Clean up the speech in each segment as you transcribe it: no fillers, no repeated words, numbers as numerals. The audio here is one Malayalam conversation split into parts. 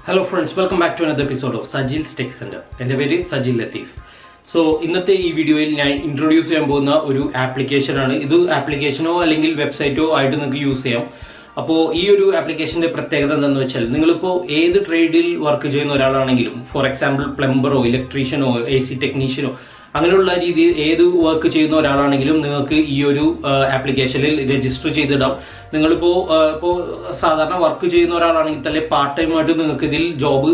Hello friends, welcome back to another episode of Sajil's Tech Center. എൻ്റെ പേര് സജിൽ ലത്തീഫ്. സോ ഇന്നത്തെ ഈ വീഡിയോയിൽ ഞാൻ ഇൻട്രൊഡ്യൂസ് ചെയ്യാൻ പോകുന്ന ഒരു ആപ്ലിക്കേഷനാണ്. ഇത് ആപ്ലിക്കേഷനോ അല്ലെങ്കിൽ വെബ്സൈറ്റോ ആയിട്ട് നിങ്ങൾക്ക് യൂസ് ചെയ്യാം. അപ്പോൾ ഈ ഒരു ആപ്ലിക്കേഷൻ്റെ പ്രത്യേകത എന്താണെന്ന് വെച്ചാൽ നിങ്ങളിപ്പോൾ ഏത് ട്രേഡിൽ വർക്ക് ചെയ്യുന്ന ഒരാളാണെങ്കിലും, ഫോർ എക്സാമ്പിൾ പ്ലംബറോ ഇലക്ട്രീഷ്യനോ AC ടെക്നീഷ്യനോ അങ്ങനെയുള്ള രീതിയിൽ ഏത് വർക്ക് ചെയ്യുന്ന ഒരാളാണെങ്കിലും നിങ്ങൾക്ക് ഈ ഒരു ആപ്ലിക്കേഷനിൽ രജിസ്റ്റർ ചെയ്തിടാം. നിങ്ങളിപ്പോൾ സാധാരണ വർക്ക് ചെയ്യുന്ന ഒരാളാണെങ്കിൽ തന്നെ പാർട്ട് ടൈം ആയിട്ട് നിങ്ങൾക്ക് ഇതിൽ ജോബ്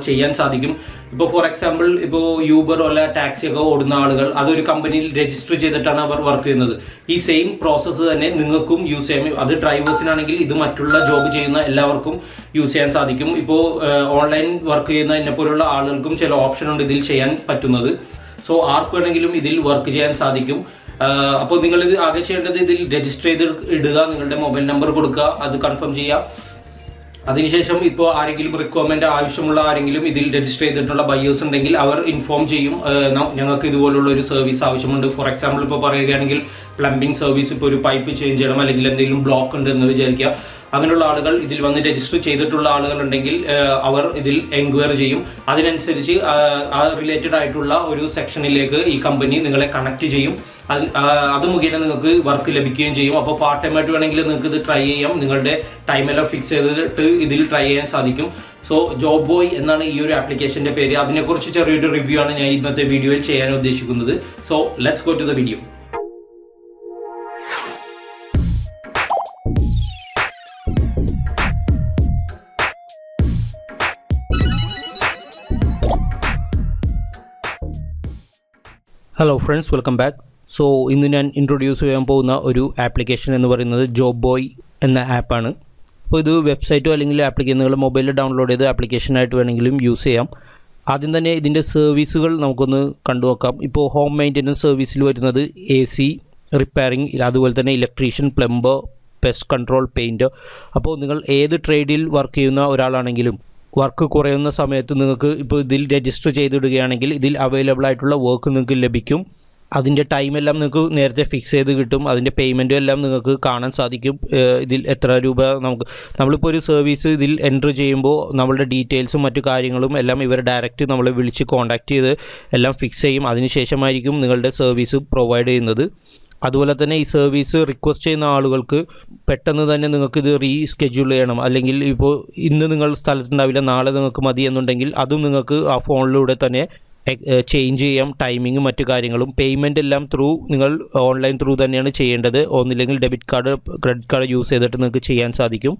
ചെയ്യാൻ സാധിക്കും. ഇപ്പോൾ ഫോർ എക്സാമ്പിൾ ഇപ്പോൾ യൂബർ അല്ല ടാക്സി ഒക്കെ ഓടുന്ന ആളുകൾ അതൊരു കമ്പനിയിൽ രജിസ്റ്റർ ചെയ്തിട്ടാണ് അവർ വർക്ക് ചെയ്യുന്നത്. ഈ സെയിം പ്രോസസ്സ് തന്നെ നിങ്ങൾക്കും യൂസ് ചെയ്യാം. അത് ഡ്രൈവേഴ്സിനാണെങ്കിൽ ഇത് മറ്റുള്ള ജോബ് ചെയ്യുന്ന എല്ലാവർക്കും യൂസ് ചെയ്യാൻ സാധിക്കും. ഇപ്പോൾ ഓൺലൈൻ വർക്ക് ചെയ്യുന്ന എന്നെ പോലുള്ള ആളുകൾക്കും ചില ഓപ്ഷൻ ഉണ്ട് ഇതിൽ ചെയ്യാൻ പറ്റുന്നത്. സോ ആർക്ക് വേണമെങ്കിലും ഇതിൽ വർക്ക് ചെയ്യാൻ സാധിക്കും. അപ്പോൾ നിങ്ങൾ ഇത് ആകെ ചെയ്യേണ്ടത് ഇതിൽ രജിസ്റ്റർ ചെയ്ത് ഇടുക, നിങ്ങളുടെ മൊബൈൽ നമ്പർ കൊടുക്കുക, അത് കൺഫേം ചെയ്യുക. അതിനുശേഷം ഇപ്പോൾ ആരെങ്കിലും റിക്വയർമെന്റ് ആവശ്യമുള്ള ആരെങ്കിലും ഇതിൽ രജിസ്റ്റർ ചെയ്തിട്ടുള്ള ബയേഴ്സ് ഉണ്ടെങ്കിൽ അവർ ഇൻഫോം ചെയ്യും, ഞങ്ങൾക്ക് ഇതുപോലുള്ള ഒരു സർവീസ് ആവശ്യമുണ്ട്. ഫോർ എക്സാമ്പിൾ ഇപ്പോൾ പറയുകയാണെങ്കിൽ പ്ലംബിംഗ് സർവീസ്, ഇപ്പോൾ ഒരു പൈപ്പ് ചേഞ്ച് ചെയ്യണം അല്ലെങ്കിൽ എന്തെങ്കിലും ബ്ലോക്ക് ഉണ്ട് എന്ന് വിചാരിക്കുക. അങ്ങനെയുള്ള ആളുകൾ ഇതിൽ വന്ന് രജിസ്റ്റർ ചെയ്തിട്ടുള്ള ആളുകൾ ഉണ്ടെങ്കിൽ അവർ ഇതിൽ എൻക്വയറി ചെയ്യും. അതിനനുസരിച്ച് ആ റിലേറ്റഡ് ആയിട്ടുള്ള ഒരു സെക്ഷനിലേക്ക് ഈ കമ്പനി നിങ്ങളെ കണക്ട് ചെയ്യും. അത് മുഖേന നിങ്ങൾക്ക് വർക്ക് ലഭിക്കുകയും ചെയ്യും. അപ്പോൾ പാർട്ട് ടൈം ആയിട്ട് വേണമെങ്കിൽ നിങ്ങൾക്ക് ഇത് ട്രൈ ചെയ്യാം. നിങ്ങളുടെ ടൈമെല്ലാം ഫിക്സ് ചെയ്തിട്ട് ഇതിൽ ട്രൈ ചെയ്യാൻ സാധിക്കും. സോ ജോബോയ് എന്നാണ് ഈ ഒരു ആപ്ലിക്കേഷന്റെ പേര്. അതിനെക്കുറിച്ച് ചെറിയൊരു റിവ്യൂ ആണ് ഞാൻ ഇന്നത്തെ വീഡിയോയിൽ ചെയ്യാൻ ഉദ്ദേശിക്കുന്നത്. So let's go to the video. Hello friends, welcome back. So ഇന്ന് ഞാൻ ഇൻട്രൊഡ്യൂസ് ചെയ്യാൻ പോകുന്ന ഒരു ആപ്ലിക്കേഷൻ എന്ന് പറയുന്നത് ജോബോയ് എന്ന ആപ്പാണ്. അപ്പോൾ ഇത് വെബ്സൈറ്റോ അല്ലെങ്കിൽ ആപ്ലിക്കേഷൻ നിങ്ങൾ മൊബൈലിൽ ഡൗൺലോഡ് ചെയ്ത് ആപ്ലിക്കേഷനായിട്ട് വേണമെങ്കിലും യൂസ് ചെയ്യാം. ആദ്യം തന്നെ ഇതിൻ്റെ സർവീസുകൾ നമുക്കൊന്ന് കണ്ടുനോക്കാം. ഇപ്പോൾ ഹോം മെയിൻ്റനൻസ് സർവീസിൽ വരുന്നത് AC റിപ്പയറിംഗ്, അതുപോലെ തന്നെ electrician, plumber, pest control, painter. അപ്പോൾ നിങ്ങൾ ഏത് ട്രേഡിൽ വർക്ക് ചെയ്യുന്ന ഒരാളാണെങ്കിലും വർക്ക് കുറയുന്ന സമയത്ത് നിങ്ങൾക്ക് ഇപ്പോൾ ഇതിൽ രജിസ്റ്റർ ചെയ്തിടുകയാണെങ്കിൽ ഇതിൽ അവൈലബിൾ ആയിട്ടുള്ള വർക്ക് നിങ്ങൾക്ക് ലഭിക്കും. അതിൻ്റെ ടൈമെല്ലാം നിങ്ങൾക്ക് നേരത്തെ ഫിക്സ് ചെയ്ത് കിട്ടും. അതിൻ്റെ പേയ്മെൻറ്റും എല്ലാം നിങ്ങൾക്ക് കാണാൻ സാധിക്കും. ഇതിൽ എത്ര രൂപ നമ്മളിപ്പോൾ ഒരു സർവീസ് ഇതിൽ എൻറ്റർ ചെയ്യുമ്പോൾ നമ്മളുടെ ഡീറ്റെയിൽസും മറ്റു കാര്യങ്ങളും എല്ലാം ഇവർ ഡയറക്റ്റ് നമ്മളെ വിളിച്ച് കോൺടാക്റ്റ് ചെയ്ത് എല്ലാം ഫിക്സ് ചെയ്യും. അതിനുശേഷമായിരിക്കും നിങ്ങളുടെ സർവീസ് പ്രൊവൈഡ് ചെയ്യുന്നത്. അതുപോലെ തന്നെ ഈ സർവീസ് റിക്വസ്റ്റ് ചെയ്യുന്ന ആളുകൾക്ക് പെട്ടെന്ന് തന്നെ നിങ്ങൾക്ക് ഇത് റീസ്കെഡ്യൂൾ ചെയ്യണം. അല്ലെങ്കിൽ ഇപ്പോൾ ഇന്ന് നിങ്ങൾ സ്ഥലത്തുണ്ടാവില്ല, നാളെ നിങ്ങൾക്ക് മതി എന്നുണ്ടെങ്കിൽ അതും നിങ്ങൾക്ക് ആ ഫോണിലൂടെ തന്നെ ചേഞ്ച് ചെയ്യാം. ടൈമിങ്ങും മറ്റു കാര്യങ്ങളും പേയ്മെൻ്റ് എല്ലാം നിങ്ങൾ ഓൺലൈൻ ത്രൂ തന്നെയാണ് ചെയ്യേണ്ടത്. ഒന്നില്ലെങ്കിൽ debit card, credit card use ചെയ്തിട്ട് നിങ്ങൾക്ക് ചെയ്യാൻ സാധിക്കും.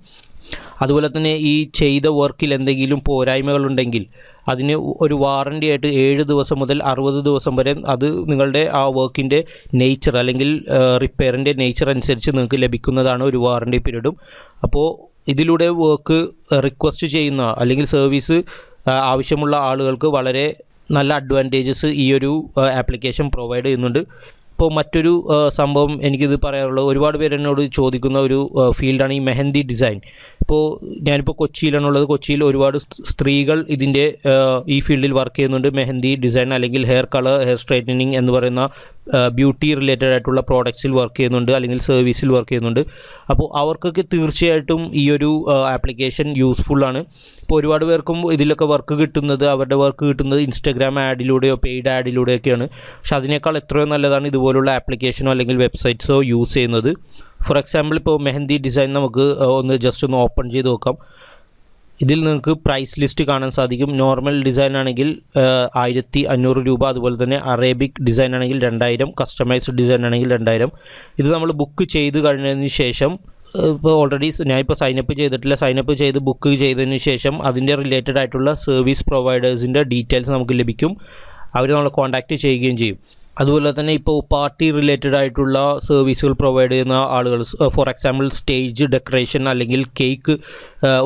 അതുപോലെ തന്നെ ഈ ചെയ്ത വർക്കിൽ എന്തെങ്കിലും പോരായ്മകളുണ്ടെങ്കിൽ അതിന് ഒരു വാറണ്ടി ആയിട്ട് 7 ദിവസം മുതൽ 60 ദിവസം വരെ അത് നിങ്ങളുടെ ആ വർക്കിൻ്റെ നേച്ചർ അല്ലെങ്കിൽ റിപ്പയറിൻ്റെ നേച്ചർ അനുസരിച്ച് നിങ്ങൾക്ക് ലഭിക്കുന്നതാണ് ഒരു വാറണ്ടി പീരീഡും. അപ്പോൾ ഇതിലൂടെ വർക്ക് റിക്വസ്റ്റ് ചെയ്യുന്ന അല്ലെങ്കിൽ സർവീസ് ആവശ്യമുള്ള ആളുകൾക്ക് വളരെ നല്ല അഡ്വാൻറ്റേജസ് ഈ ഒരു ആപ്ലിക്കേഷൻ പ്രൊവൈഡ് ചെയ്യുന്നുണ്ട്. ഇപ്പോൾ മറ്റൊരു സംഭവം എനിക്കിത് പറയാനുള്ളത്, ഒരുപാട് പേര് എന്നോട് ചോദിക്കുന്ന ഒരു ഫീൽഡാണ് ഈ മെഹന്തി ഡിസൈൻ. ഇപ്പോൾ ഞാനിപ്പോൾ കൊച്ചിയിലാണുള്ളത്. കൊച്ചിയിൽ ഒരുപാട് സ്ത്രീകൾ ഇതിൻ്റെ ഈ ഫീൽഡിൽ വർക്ക് ചെയ്യുന്നുണ്ട്. മെഹന്തി ഡിസൈൻ അല്ലെങ്കിൽ ഹെയർ കളർ, ഹെയർ സ്ട്രൈറ്റനിങ് എന്ന് പറയുന്ന ബ്യൂട്ടി റിലേറ്റഡ് ആയിട്ടുള്ള പ്രോഡക്ട്സിൽ വർക്ക് ചെയ്യുന്നുണ്ട് അല്ലെങ്കിൽ സർവീസിൽ വർക്ക് ചെയ്യുന്നുണ്ട്. അപ്പോൾ അവർക്കൊക്കെ തീർച്ചയായിട്ടും ഈ ഒരു ആപ്ലിക്കേഷൻ യൂസ്ഫുള്ളാണ്. ഇപ്പോൾ ഒരുപാട് പേർക്കും ഇതിലൊക്കെ അവരുടെ വർക്ക് കിട്ടുന്നത് ഇൻസ്റ്റാഗ്രാം ആഡിലൂടെയോ പെയ്ഡ് ആഡിലൂടെയൊക്കെയാണ്. പക്ഷെ അതിനേക്കാൾ എത്രയോ നല്ലതാണ് ഇതുപോലുള്ള ആപ്ലിക്കേഷനോ അല്ലെങ്കിൽ വെബ്സൈറ്റ്സോ യൂസ് ചെയ്യുന്നത്. ഫോർ എക്സാമ്പിൾ ഇപ്പോൾ മെഹന്തി ഡിസൈൻ നമുക്ക് ജസ്റ്റ് ഒന്ന് ഓപ്പൺ ചെയ്ത് നോക്കാം. ഇതിൽ നിങ്ങൾക്ക് പ്രൈസ് ലിസ്റ്റ് കാണാൻ സാധിക്കും. നോർമൽ ഡിസൈൻ ആണെങ്കിൽ 1500 രൂപ, അതുപോലെ തന്നെ അറേബിക് ഡിസൈൻ ആണെങ്കിൽ 2000, കസ്റ്റമൈസ്ഡ് ഡിസൈൻ ആണെങ്കിൽ 2000. ഇത് നമ്മൾ ബുക്ക് ചെയ്ത് കഴിഞ്ഞതിന് ശേഷം ഇപ്പോൾ ഓൾറെഡി ഞാനിപ്പോൾ സൈനപ്പ് ചെയ്തിട്ടില്ല, സൈനപ്പ് ചെയ്ത് ബുക്ക് ചെയ്തതിന് ശേഷം അതിൻ്റെ റിലേറ്റഡ് ആയിട്ടുള്ള സർവീസ് പ്രൊവൈഡേഴ്സിൻ്റെ ഡീറ്റെയിൽസ് നമുക്ക് ലഭിക്കും. അവർ നമ്മളെ കോൺടാക്റ്റ് ചെയ്യുകയും ചെയ്യും. അതുപോലെ തന്നെ ഇപ്പോൾ പാർട്ടി റിലേറ്റഡ് ആയിട്ടുള്ള സർവീസുകൾ പ്രൊവൈഡ് ചെയ്യുന്ന ആളുകൾ, ഫോർ എക്സാമ്പിൾ സ്റ്റേജ് ഡെക്കറേഷൻ അല്ലെങ്കിൽ കേക്ക്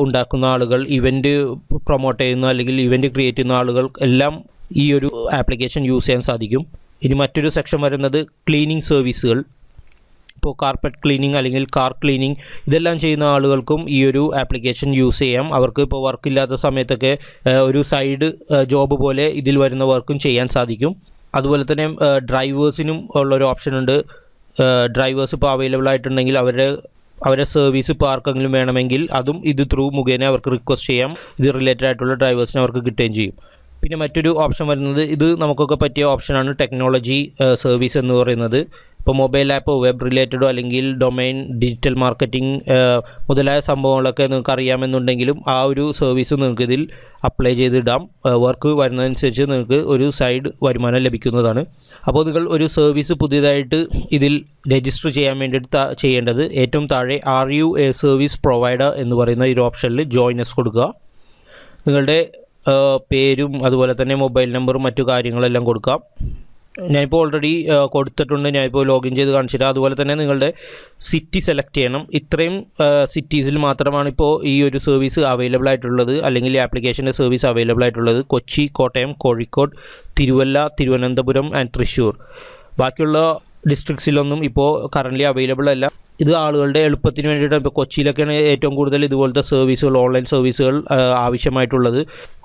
ഉണ്ടാക്കുന്ന ആളുകൾ, ഇവൻറ്റ് പ്രൊമോട്ട് ചെയ്യുന്ന അല്ലെങ്കിൽ ഇവൻറ്റ് ക്രിയേറ്റ് ചെയ്യുന്ന ആളുകൾ എല്ലാം ഈ ഒരു ആപ്ലിക്കേഷൻ യൂസ് ചെയ്യാൻ സാധിക്കും. ഇനി മറ്റൊരു സെക്ഷൻ വരുന്നത് ക്ലീനിങ് സർവീസുകൾ. ഇപ്പോൾ കാർപ്പറ്റ് ക്ലീനിങ് അല്ലെങ്കിൽ കാർ ക്ലീനിങ് ഇതെല്ലാം ചെയ്യുന്ന ആളുകൾക്കും ഈ ഒരു ആപ്ലിക്കേഷൻ യൂസ് ചെയ്യാം. അവർക്ക് ഇപ്പോൾ വർക്കില്ലാത്ത സമയത്തൊക്കെ ഒരു സൈഡ് ജോബ് പോലെ ഇതിൽ വരുന്ന വർക്കും ചെയ്യാൻ സാധിക്കും. അതുപോലെ തന്നെ ഡ്രൈവേഴ്സിനും ഉള്ളൊരു ഓപ്ഷൻ ഉണ്ട്. ഡ്രൈവേഴ്സ് ഇപ്പോൾ അവൈലബിൾ ആയിട്ടുണ്ടെങ്കിൽ അവരുടെ അവരുടെ സർവീസ് ഇപ്പോൾ ആർക്കെങ്കിലും വേണമെങ്കിൽ അതും ഇത് ത്രൂ മുഖേന അവർക്ക് റിക്വസ്റ്റ് ചെയ്യാം. ഇത് റിലേറ്റഡ് ആയിട്ടുള്ള ഡ്രൈവേഴ്സിനെ അവർക്ക് കിട്ടുകയും ചെയ്യും. പിന്നെ മറ്റൊരു ഓപ്ഷൻ വരുന്നത്, ഇത് നമുക്കൊക്കെ പറ്റിയ ഓപ്ഷനാണ് ടെക്നോളജി സർവീസ് എന്ന് പറയുന്നത്. ഇപ്പോൾ മൊബൈൽ ആപ്പോ വെബ് റിലേറ്റഡോ അല്ലെങ്കിൽ ഡൊമൈൻ ഡിജിറ്റൽ മാർക്കറ്റിംഗ് മുതലായ സംഭവങ്ങളൊക്കെ നിങ്ങൾക്ക് അറിയാമെന്നുണ്ടെങ്കിലും ആ ഒരു സർവീസ് നിങ്ങൾക്ക് ഇതിൽ അപ്ലൈ ചെയ്തിടാം. വർക്ക് വരുന്നതനുസരിച്ച് നിങ്ങൾക്ക് ഒരു സൈഡ് വരുമാനം ലഭിക്കുന്നതാണ്. അപ്പോൾ നിങ്ങൾ ഒരു സർവീസ് പുതിയതായിട്ട് ഇതിൽ രജിസ്റ്റർ ചെയ്യാൻ വേണ്ടിയിട്ട് ചെയ്യേണ്ടത്, ഏറ്റവും താഴെ are you A service provider എന്ന് പറയുന്ന ഒരു ഓപ്ഷനിൽ ജോയിനസ് കൊടുക്കുക. നിങ്ങളുടെ പേരും അതുപോലെ തന്നെ മൊബൈൽ നമ്പറും മറ്റു കാര്യങ്ങളെല്ലാം കൊടുക്കാം. ഞാനിപ്പോൾ ഓൾറെഡി കൊടുത്തിട്ടുണ്ട്. ഞാനിപ്പോൾ ലോഗിൻ ചെയ്ത് കാണിച്ചിട്ട്. അതുപോലെ തന്നെ നിങ്ങളുടെ സിറ്റി സെലക്ട് ചെയ്യണം. ഇത്രയും സിറ്റീസിൽ മാത്രമാണ് ഇപ്പോൾ ഈ ഒരു സർവീസ് അവൈലബിൾ ആയിട്ടുള്ളത്, അല്ലെങ്കിൽ ഈ ആപ്ലിക്കേഷൻ്റെ സർവീസ് അവൈലബിൾ ആയിട്ടുള്ളത്. കൊച്ചി, കോട്ടയം, കോഴിക്കോട്, തിരുവല്ല, തിരുവനന്തപുരം ആൻഡ് തൃശ്ശൂർ. ബാക്കിയുള്ള ഡിസ്ട്രിക്ട്സിലൊന്നും ഇപ്പോൾ കറൻ്റ്ലി അവൈലബിൾ അല്ല. ഇത് ആളുകളുടെ എളുപ്പത്തിന് വേണ്ടിയിട്ടാണ്. ഇപ്പോൾ കൊച്ചിയിലൊക്കെയാണ് ഏറ്റവും കൂടുതൽ ഇതുപോലത്തെ സർവീസുകൾ, ഓൺലൈൻ സർവീസുകൾ ആവശ്യമായിട്ടുള്ളത്.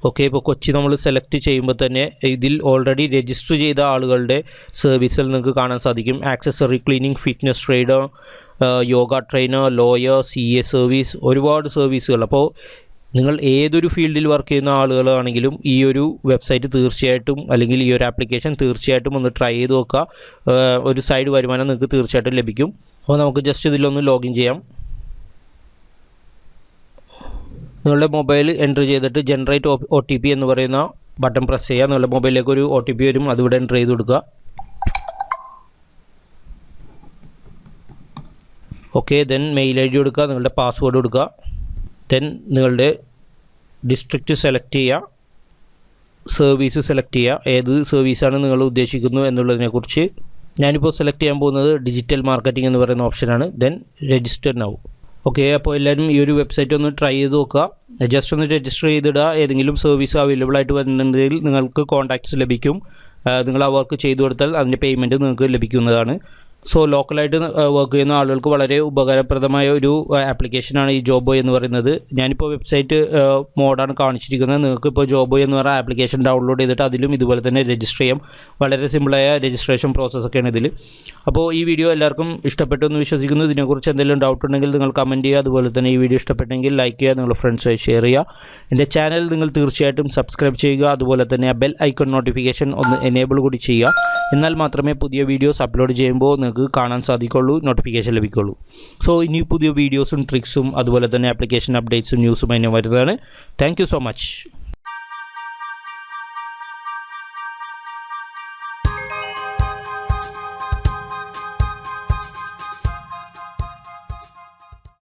ഓക്കെ, ഇപ്പോൾ കൊച്ചി നമ്മൾ സെലക്ട് ചെയ്യുമ്പോൾ തന്നെ ഇതിൽ ഓൾറെഡി രജിസ്റ്റർ ചെയ്ത ആളുകളുടെ സർവീസുകൾ നിങ്ങൾക്ക് കാണാൻ സാധിക്കും. Accessory cleaning, fitness trainer, yoga trainer, lawyer, CA service, ഒരുപാട് സർവീസുകൾ. അപ്പോൾ നിങ്ങൾ ഏതൊരു ഫീൽഡിൽ വർക്ക് ചെയ്യുന്ന ആളുകളാണെങ്കിലും ഈ ഒരു വെബ്സൈറ്റ് തീർച്ചയായിട്ടും, അല്ലെങ്കിൽ ഈ ഒരു ആപ്ലിക്കേഷൻ തീർച്ചയായിട്ടും ഒന്ന് ട്രൈ ചെയ്ത് നോക്കുക. ഒരു സൈഡ് വരുമാനം നിങ്ങൾക്ക് തീർച്ചയായിട്ടും ലഭിക്കും. അപ്പോൾ നമുക്ക് ജസ്റ്റ് ഇതിലൊന്ന് ലോഗിൻ ചെയ്യാം. നിങ്ങളുടെ മൊബൈൽ എൻ്റർ ചെയ്തിട്ട് ജനറേറ്റ് OTP എന്ന് പറയുന്ന ബട്ടൺ പ്രസ് ചെയ്യുക. നിങ്ങളുടെ മൊബൈലിലേക്ക് ഒരു OTP വരും, അതിവിടെ എൻ്റർ ചെയ്ത് കൊടുക്കുക. ഓക്കെ, ദെൻ മെയിൽ ID കൊടുക്കുക, നിങ്ങളുടെ പാസ്വേഡ് കൊടുക്കുക. ദെൻ നിങ്ങളുടെ ഡിസ്ട്രിക്റ്റ് സെലക്ട് ചെയ്യുക, സർവീസ് സെലക്ട് ചെയ്യുക, ഏത് സർവീസാണ് നിങ്ങൾ ഉദ്ദേശിക്കുന്നത് എന്നുള്ളതിനെക്കുറിച്ച്. ഞാനിപ്പോൾ സെലക്ട് ചെയ്യാൻ പോകുന്നത് ഡിജിറ്റൽ മാർക്കറ്റിംഗ് എന്ന് പറയുന്ന ഓപ്ഷനാണ്. Then register now. ഓക്കെ, അപ്പോൾ എല്ലാവരും ഈ ഒരു വെബ്സൈറ്റ് ഒന്ന് ട്രൈ ചെയ്ത് നോക്കുക. ജസ്റ്റ് ഒന്ന് രജിസ്റ്റർ ചെയ്തിടുക. ഏതെങ്കിലും സർവീസ് അവൈലബിൾ ആയിട്ട് വരുന്നുണ്ടെങ്കിൽ നിങ്ങൾക്ക് കോൺടാക്ട്സ് ലഭിക്കും. നിങ്ങൾ ആ വർക്ക് ചെയ്തു കൊടുത്താൽ അതിൻ്റെ പേയ്മെൻറ്റ് നിങ്ങൾക്ക് ലഭിക്കുന്നതാണ്. സോ ലോക്കലായിട്ട് വർക്ക് ചെയ്യുന്ന ആളുകൾക്ക് വളരെ ഉപകാരപ്രദമായ ഒരു ആപ്ലിക്കേഷനാണ് ഈ ജോബോയ് എന്ന് പറയുന്നത്. ഞാനിപ്പോൾ വെബ്സൈറ്റ് മോഡാണ് കാണിച്ചിരിക്കുന്നത്. നിങ്ങൾക്ക് ഇപ്പോൾ ജോബോയ് എന്ന് പറയുന്ന ആപ്ലിക്കേഷൻ ഡൗൺലോഡ് ചെയ്തിട്ട് അതിലും ഇതുപോലെ തന്നെ രജിസ്റ്റർ ചെയ്യാം. വളരെ സിമ്പിളായ രജിസ്ട്രേഷൻ പ്രോസസ്സൊക്കെയാണ് ഇതിൽ. അപ്പോൾ ഈ വീഡിയോ എല്ലാവർക്കും ഇഷ്ടപ്പെട്ടു എന്ന് വിശ്വസിക്കുന്നു. ഇതിനെക്കുറിച്ച് എന്തെങ്കിലും ഡൗട്ട് ഉണ്ടെങ്കിൽ നിങ്ങൾ കമൻറ്റ് ചെയ്യുക. അതുപോലെ തന്നെ ഈ വീഡിയോ ഇഷ്ടപ്പെട്ടെങ്കിൽ ലൈക്ക് ചെയ്യുക, നിങ്ങളുടെ ഫ്രണ്ട്സുമായി ഷെയർ ചെയ്യുക. എൻ്റെ ചാനൽ നിങ്ങൾ തീർച്ചയായിട്ടും സബ്സ്ക്രൈബ് ചെയ്യുക. അതുപോലെ തന്നെ ആ ബെൽ ഐക്കൺ നോട്ടിഫിക്കേഷൻ ഒന്ന് എനേബിൾ കൂടി ചെയ്യുക. എന്നാൽ മാത്രമേ പുതിയ വീഡിയോസ് അപ്ലോഡ് ചെയ്യുമ്പോൾ നിങ്ങൾക്ക് കാണാൻ സാധിക്കുള്ളൂ, നോട്ടിഫിക്കേഷൻ ലഭിക്കുള്ളൂ. സോ ഇനി പുതിയ വീഡിയോസും ട്രിക്സും അതുപോലെ തന്നെ ആപ്ലിക്കേഷൻ അപ്ഡേറ്റ്സും ന്യൂസും അതിന് വരുന്നതാണ്. Thank you so much.